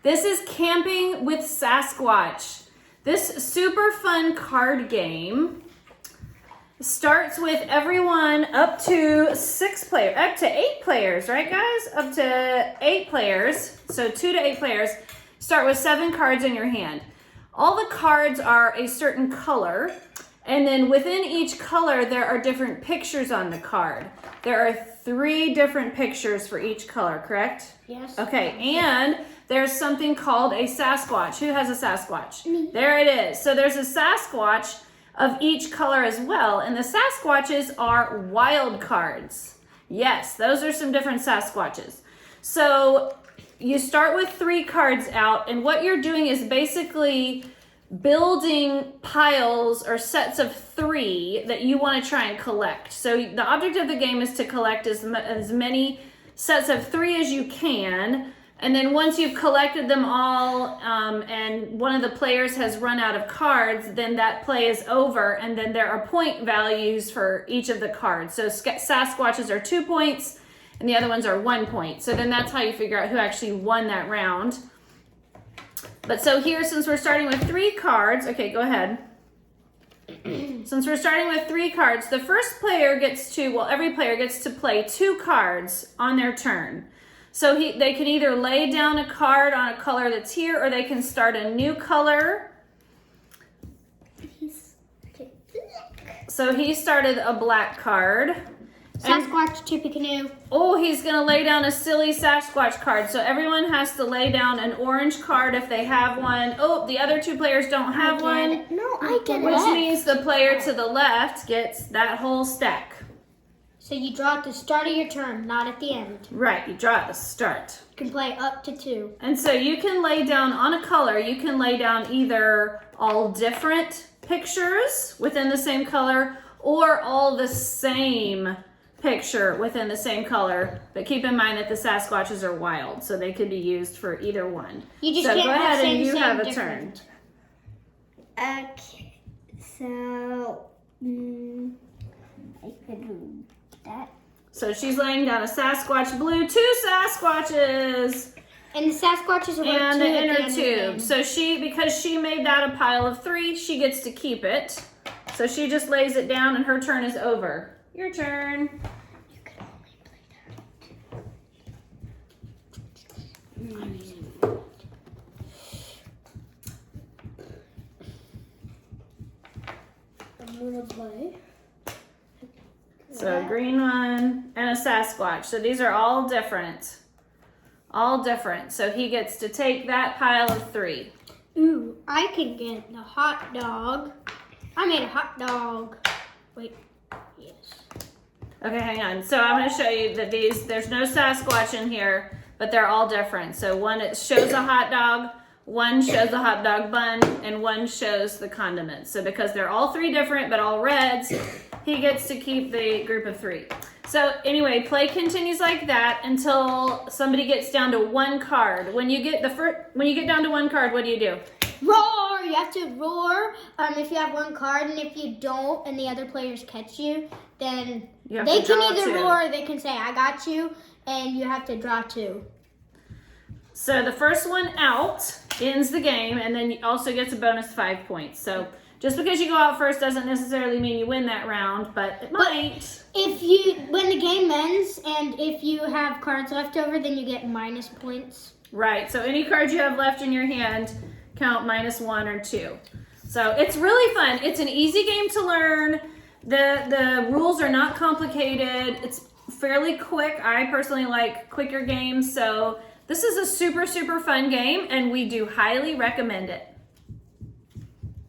This is Camping with Sasquatch. This super fun card game starts with everyone up to 8 players, right guys? Up to 8 players, so 2 to 8 players. Start with 7 cards in your hand. All the cards are a certain color, and then within each color there are different pictures on the card. There are 3 different pictures for each color, correct? Yes. Okay, and there's something called a Sasquatch. Who has a Sasquatch? Me. There it is. So there's a Sasquatch of each color as well, and the Sasquatches are wild cards. Yes, those are some different Sasquatches. So you start with 3 cards out, and what you're doing is basically building piles or sets of 3 that you want to try and collect. So the object of the game is to collect as many sets of 3 as you can, and then once you've collected them all and one of the players has run out of cards, then that play is over, and then there are point values for each of the cards. So Sasquatches are 2 points and the other ones are 1 point. So then that's how you figure out who actually won that round. But so here, since we're starting with 3 cards, okay, go ahead. Since we're starting with 3 cards, the first player gets to, every player gets to play 2 cards on their turn. So they can either lay down a card on a color that's here, or they can start a new color. So he started a black card. Sasquatch, Tippy-Canoe. Oh, he's going to lay down a silly Sasquatch card. So everyone has to lay down an orange card if they have one. Oh, the other 2 players don't have one. No, I get it. Which means the player to the left gets that whole stack. So you draw at the start of your turn, not at the end. Right, you draw at the start. You can play up to 2. And so you can lay down on a color, you can lay down either all different pictures within the same color or all the same picture within the same color. But keep in mind that the Sasquatches are wild, so they could be used for either one. You just so can't go have ahead same, and you same, have a different. turn. Okay, so I could do that. So she's laying down a Sasquatch blue, 2 Sasquatches. And the Sasquatches are And 2 the at inner end of the tube. game. So because she made that a pile of 3, she gets to keep it. So she just lays it down and her turn is over. Your turn. You can only play that. I'm gonna play. So a green one and a Sasquatch. So these are all different. All different. So he gets to take that pile of 3. Ooh, I can get the hot dog. I made a hot dog. Wait, yes. Okay, hang on. So I'm going to show you that there's no Sasquatch in here, but they're all different. So one it shows a hot dog, one shows a hot dog bun, and one shows the condiments. So because they're all 3 different, but all reds, he gets to keep the group of 3. So anyway, play continues like that until somebody gets down to 1 card. When you get down to 1 card, what do you do? Roar! You have to roar if you have 1 card, and if you don't and the other players catch you, then You have they to can draw either 2. roar or they can say, I got you, and you have to draw 2. So the first one out ends the game, and then also gets a bonus 5 points. So just because you go out first doesn't necessarily mean you win that round, but it might. When the game ends and if you have cards left over, then you get minus points. Right, so any cards you have left in your hand count -1 or 2. So it's really fun. It's an easy game to learn. The rules are not complicated. It's fairly quick. I personally like quicker games, so this is a super, super fun game, and we do highly recommend it.